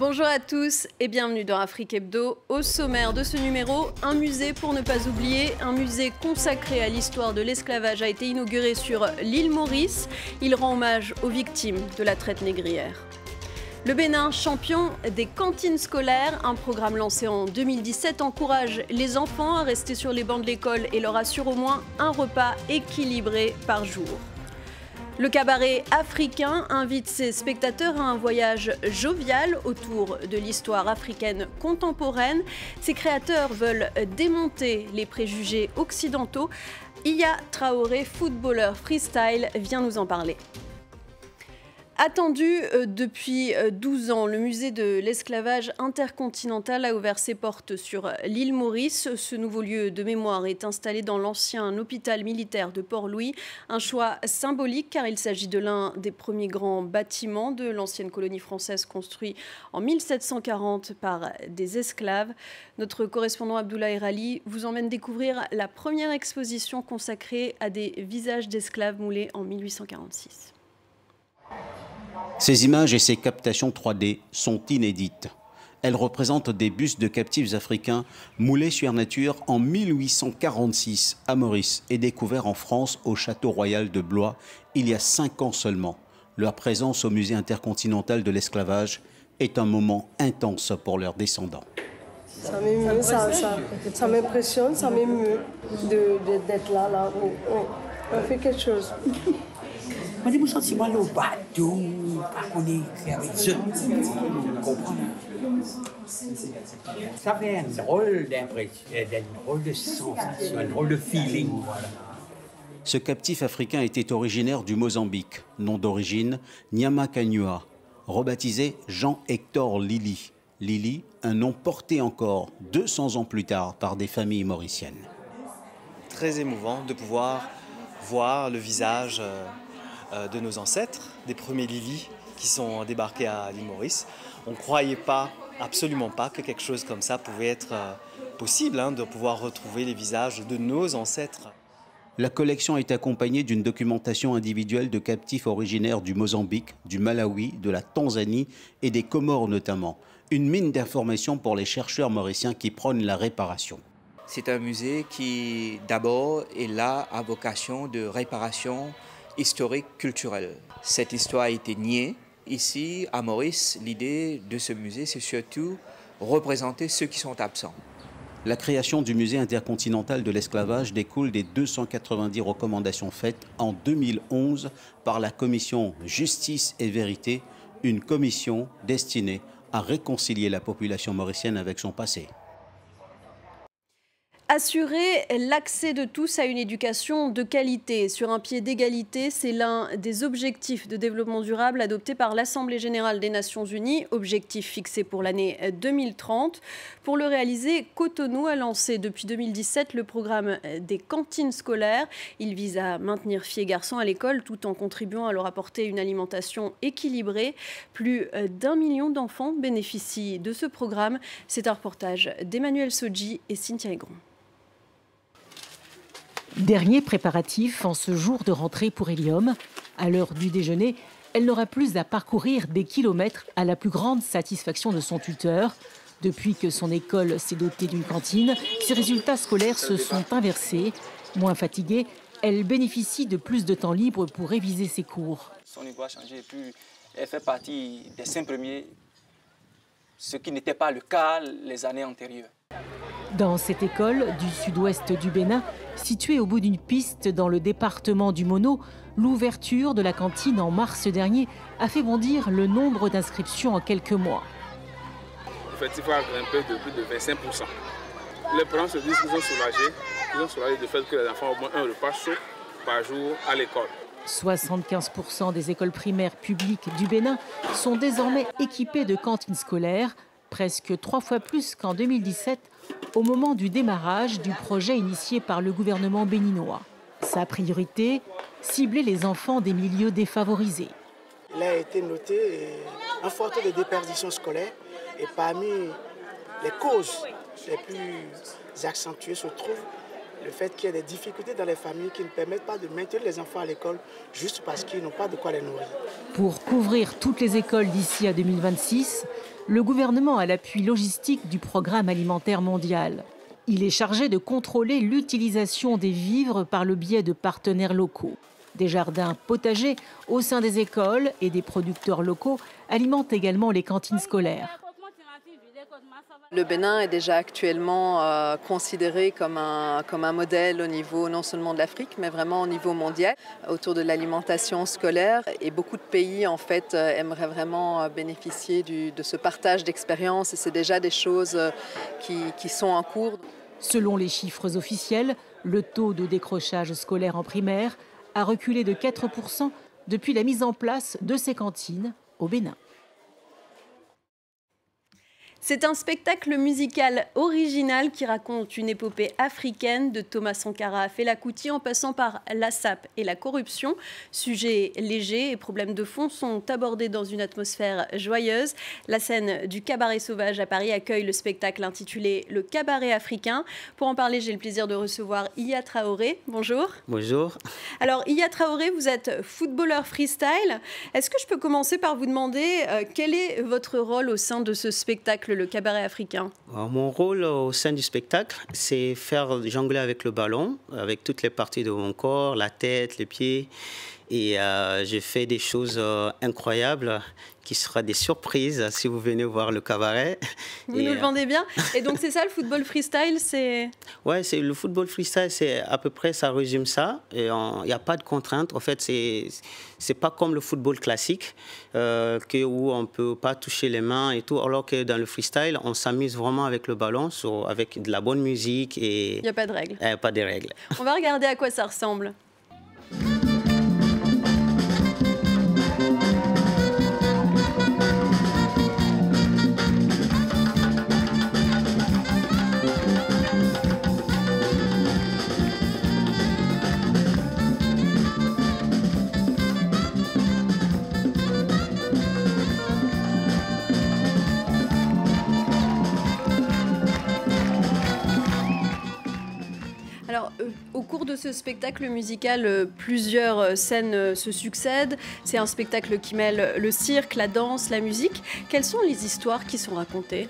Bonjour à tous et bienvenue dans Afrique Hebdo. Au sommaire de ce numéro, un musée pour ne pas oublier. Un musée consacré à l'histoire de l'esclavage a été inauguré sur l'île Maurice. Il rend hommage aux victimes de la traite négrière. Le Bénin, champion des cantines scolaires, un programme lancé en 2017 encourage les enfants à rester sur les bancs de l'école et leur assure au moins un repas équilibré par jour. Le cabaret africain invite ses spectateurs à un voyage jovial autour de l'histoire africaine contemporaine. Ses créateurs veulent démonter les préjugés occidentaux. Iya Traoré, footballeur freestyle, vient nous en parler. Attendu depuis 12 ans, le musée de l'esclavage intercontinental a ouvert ses portes sur l'île Maurice. Ce nouveau lieu de mémoire est installé dans l'ancien hôpital militaire de Port-Louis. Un choix symbolique car il s'agit de l'un des premiers grands bâtiments de l'ancienne colonie française construit en 1740 par des esclaves. Notre correspondant Abdoulaye Rali vous emmène découvrir la première exposition consacrée à des visages d'esclaves moulés en 1846. Ces images et ces captations 3D sont inédites. Elles représentent des bustes de captifs africains moulés sur nature en 1846 à Maurice et découverts en France au Château Royal de Blois il y a 5 ans seulement. Leur présence au musée intercontinental de l'esclavage est un moment intense pour leurs descendants. Ça m'émeut, ça m'impressionne, ça m'émeut d'être là. On fait quelque chose. Moi, je me sens mal au bateau, pas qu'on est écrit avec eux. Ça fait un drôle d'impression, un drôle de sensation, un drôle de feeling. Voilà. Ce captif africain était originaire du Mozambique, nom d'origine Nyamakagnua, rebaptisé Jean-Hector Lili. Lili, un nom porté encore 200 ans plus tard par des familles mauriciennes. Très émouvant de pouvoir voir le visage de nos ancêtres, des premiers Lili qui sont débarqués à l'île Maurice. On ne croyait pas, absolument pas, que quelque chose comme ça pouvait être possible, de pouvoir retrouver les visages de nos ancêtres. La collection est accompagnée d'une documentation individuelle de captifs originaires du Mozambique, du Malawi, de la Tanzanie et des Comores notamment. Une mine d'informations pour les chercheurs mauriciens qui prônent la réparation. C'est un musée qui, d'abord, est là à vocation de réparation historique, culturelle. Cette histoire a été niée. Ici, à Maurice, l'idée de ce musée, c'est surtout représenter ceux qui sont absents. La création du musée intercontinental de l'esclavage découle des 290 recommandations faites en 2011 par la commission Justice et Vérité, une commission destinée à réconcilier la population mauricienne avec son passé. Assurer l'accès de tous à une éducation de qualité sur un pied d'égalité, c'est l'un des objectifs de développement durable adoptés par l'Assemblée générale des Nations unies, objectif fixé pour l'année 2030. Pour le réaliser, Cotonou a lancé depuis 2017 le programme des cantines scolaires. Il vise à maintenir filles et garçons à l'école tout en contribuant à leur apporter une alimentation équilibrée. Plus d'1 million d'enfants bénéficient de ce programme. C'est un reportage d'Emmanuel Sodji et Cynthia Aigron. Dernier préparatif en ce jour de rentrée pour Hélium. À l'heure du déjeuner, elle n'aura plus à parcourir des kilomètres à la plus grande satisfaction de son tuteur. Depuis que son école s'est dotée d'une cantine, ses résultats scolaires se sont inversés. Moins fatiguée, elle bénéficie de plus de temps libre pour réviser ses cours. Son niveau a changé et puis elle fait partie des 5 premiers, ce qui n'était pas le cas les années antérieures. Dans cette école du sud-ouest du Bénin, située au bout d'une piste dans le département du Mono, l'ouverture de la cantine en mars dernier a fait bondir le nombre d'inscriptions en quelques mois. L'effectif a grimpé de plus de 25%. Les parents se disent qu'ils sont soulagés du fait que les enfants ont au moins un repas chaud par jour à l'école. 75% des écoles primaires publiques du Bénin sont désormais équipées de cantines scolaires, presque 3 fois plus qu'en 2017, au moment du démarrage du projet initié par le gouvernement béninois. Sa priorité, cibler les enfants des milieux défavorisés. Il a été noté un fort taux de déperdition scolaire et parmi les causes les plus accentuées se trouve le fait qu'il y ait des difficultés dans les familles qui ne permettent pas de maintenir les enfants à l'école juste parce qu'ils n'ont pas de quoi les nourrir. Pour couvrir toutes les écoles d'ici à 2026, le gouvernement a l'appui logistique du Programme alimentaire mondial. Il est chargé de contrôler l'utilisation des vivres par le biais de partenaires locaux. Des jardins potagers au sein des écoles et des producteurs locaux alimentent également les cantines scolaires. Le Bénin est déjà actuellement considéré comme un modèle au niveau non seulement de l'Afrique, mais vraiment au niveau mondial, autour de l'alimentation scolaire. Et beaucoup de pays, en fait, aimeraient vraiment bénéficier de ce partage d'expériences. Et c'est déjà des choses qui sont en cours. Selon les chiffres officiels, le taux de décrochage scolaire en primaire a reculé de 4% depuis la mise en place de ces cantines au Bénin. C'est un spectacle musical original qui raconte une épopée africaine de Thomas Sankara à Fela Kuti en passant par la sape et la corruption. Sujets légers et problèmes de fond sont abordés dans une atmosphère joyeuse. La scène du Cabaret Sauvage à Paris accueille le spectacle intitulé Le Cabaret africain. Pour en parler, j'ai le plaisir de recevoir Iya Traoré. Bonjour. Bonjour. Alors Iya Traoré, vous êtes footballeur freestyle. Est-ce que je peux commencer par vous demander quel est votre rôle au sein de ce spectacle, le Cabaret africain? Mon rôle au sein du spectacle, c'est faire jongler avec le ballon, avec toutes les parties de mon corps, la tête, les pieds. Et je fais des choses incroyables qui seront des surprises si vous venez voir le cabaret. Vous nous le vendez bien. Et donc c'est ça le football freestyle, c'est... Ouais, c'est le football freestyle, c'est à peu près, ça résume ça. Il n'y a pas de contraintes. En fait, c'est pas comme le football classique où on peut pas toucher les mains et tout. Alors que dans le freestyle, on s'amuse vraiment avec le ballon, avec de la bonne musique et. Il n'y a pas de règles. Pas de règles. On va regarder à quoi ça ressemble. Alors, au cours de ce spectacle musical, plusieurs scènes se succèdent. C'est un spectacle qui mêle le cirque, la danse, la musique. Quelles sont les histoires qui sont racontées ?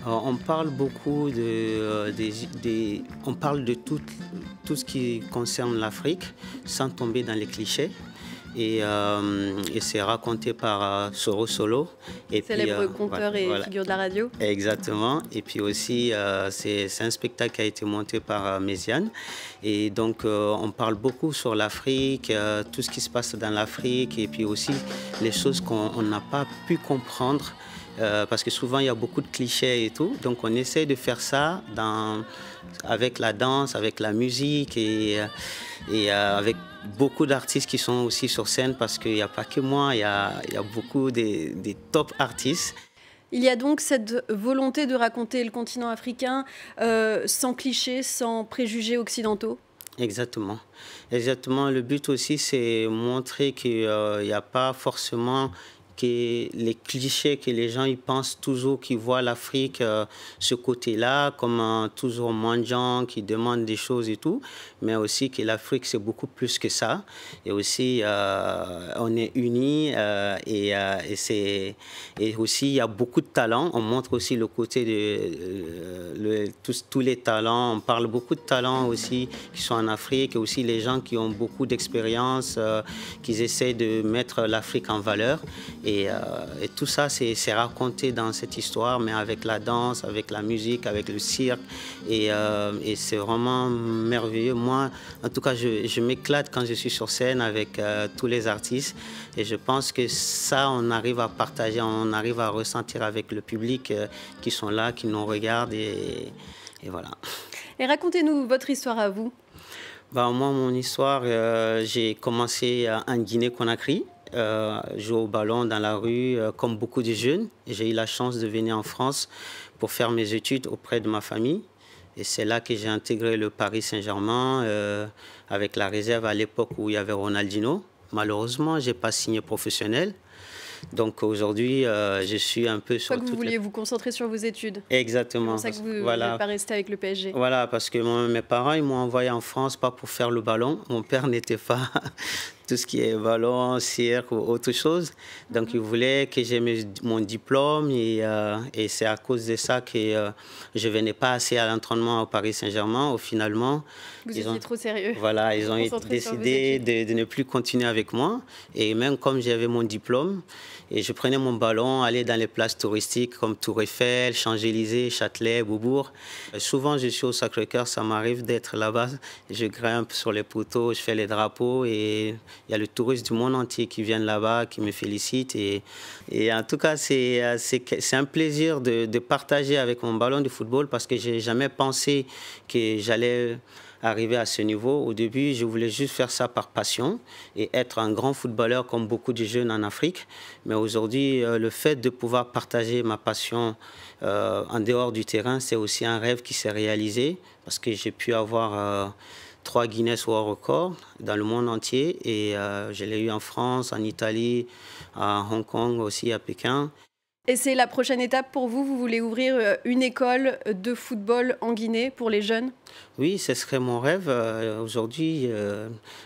On parle beaucoup on parle de tout ce qui concerne l'Afrique, sans tomber dans les clichés. Et c'est raconté par Soro Solo. Célèbre conteur et figure de la radio. Exactement. Et puis aussi, c'est un spectacle qui a été monté par Méziane. Et donc, on parle beaucoup sur l'Afrique, tout ce qui se passe dans l'Afrique, et puis aussi les choses qu'on n'a pas pu comprendre. Parce que souvent, il y a beaucoup de clichés et tout. Donc, on essaie de faire ça avec la danse, avec la musique et avec beaucoup d'artistes qui sont aussi sur scène parce qu'il n'y a pas que moi, il y a beaucoup des top artistes. Il y a donc cette volonté de raconter le continent africain sans clichés, sans préjugés occidentaux. Exactement. Exactement. Le but aussi, c'est montrer qu'il n'y a pas forcément que les clichés que les gens ils pensent toujours, qu'ils voient l'Afrique, ce côté-là, comme toujours mendiant, qui demande des choses et tout, mais aussi que l'Afrique, c'est beaucoup plus que ça. Et aussi, on est unis et aussi, il y a beaucoup de talents. On montre aussi le côté de tous les talents. On parle beaucoup de talents aussi qui sont en Afrique et aussi les gens qui ont beaucoup d'expérience, qui essaient de mettre l'Afrique en valeur. Et tout ça, c'est raconté dans cette histoire, mais avec la danse, avec la musique, avec le cirque. Et c'est vraiment merveilleux. Moi, en tout cas, je m'éclate quand je suis sur scène avec tous les artistes. Et je pense que ça, on arrive à partager, on arrive à ressentir avec le public qui sont là, qui nous regardent. Et voilà. Et racontez-nous votre histoire à vous. Moi, mon histoire, j'ai commencé en Guinée-Conakry. Jouer au ballon dans la rue comme beaucoup de jeunes. J'ai eu la chance de venir en France pour faire mes études auprès de ma famille. Et c'est là que j'ai intégré le Paris Saint-Germain avec la réserve à l'époque où il y avait Ronaldinho. Malheureusement, je n'ai pas signé professionnel. Donc aujourd'hui, je suis un peu sur... Pourquoi que vous vouliez vous concentrer sur vos études? Exactement. C'est pour ça que vous n'êtes pas resté avec le PSG. Voilà, parce que mes parents ils m'ont envoyé en France pas pour faire le ballon. Mon père n'était pas tout ce qui est ballon, cirque ou autre chose. Donc, ils voulaient que j'ai mon diplôme et c'est à cause de ça que je ne venais pas assez à l'entraînement au Paris Saint-Germain. Finalement, vous étiez trop sérieux. Voilà, ils ont décidé de ne plus continuer avec moi. Et même comme j'avais mon diplôme, et je prenais mon ballon, aller dans les places touristiques comme Tour Eiffel, Champs-Élysées, Châtelet, Beaubourg. Souvent, je suis au Sacré-Cœur, ça m'arrive d'être là-bas. Je grimpe sur les poteaux, je fais les drapeaux et il y a le touriste du monde entier qui viennent là-bas, qui me félicitent. Et en tout cas, c'est un plaisir de partager avec mon ballon de football parce que je n'ai jamais pensé que j'allais arriver à ce niveau. Au début, je voulais juste faire ça par passion et être un grand footballeur comme beaucoup de jeunes en Afrique. Mais aujourd'hui, le fait de pouvoir partager ma passion en dehors du terrain, c'est aussi un rêve qui s'est réalisé parce que j'ai pu avoir 3 Guinness World Records dans le monde entier et je l'ai eu en France, en Italie, à Hong Kong aussi, à Pékin. Et c'est la prochaine étape pour vous? Vous voulez ouvrir une école de football en Guinée pour les jeunes? Oui, ce serait mon rêve aujourd'hui,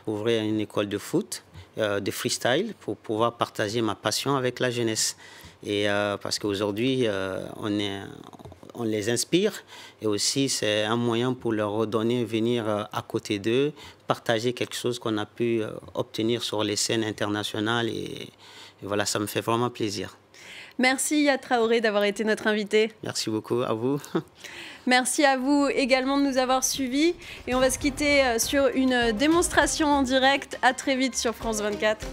ouvrir une école de foot, de freestyle, pour pouvoir partager ma passion avec la jeunesse. Et parce qu'aujourd'hui, on les inspire et aussi c'est un moyen pour leur redonner, venir à côté d'eux, partager quelque chose qu'on a pu obtenir sur les scènes internationales. Et voilà, ça me fait vraiment plaisir. Merci Yad Traoré d'avoir été notre invité. Merci beaucoup, à vous. Merci à vous également de nous avoir suivis. Et on va se quitter sur une démonstration en direct. À très vite sur France 24.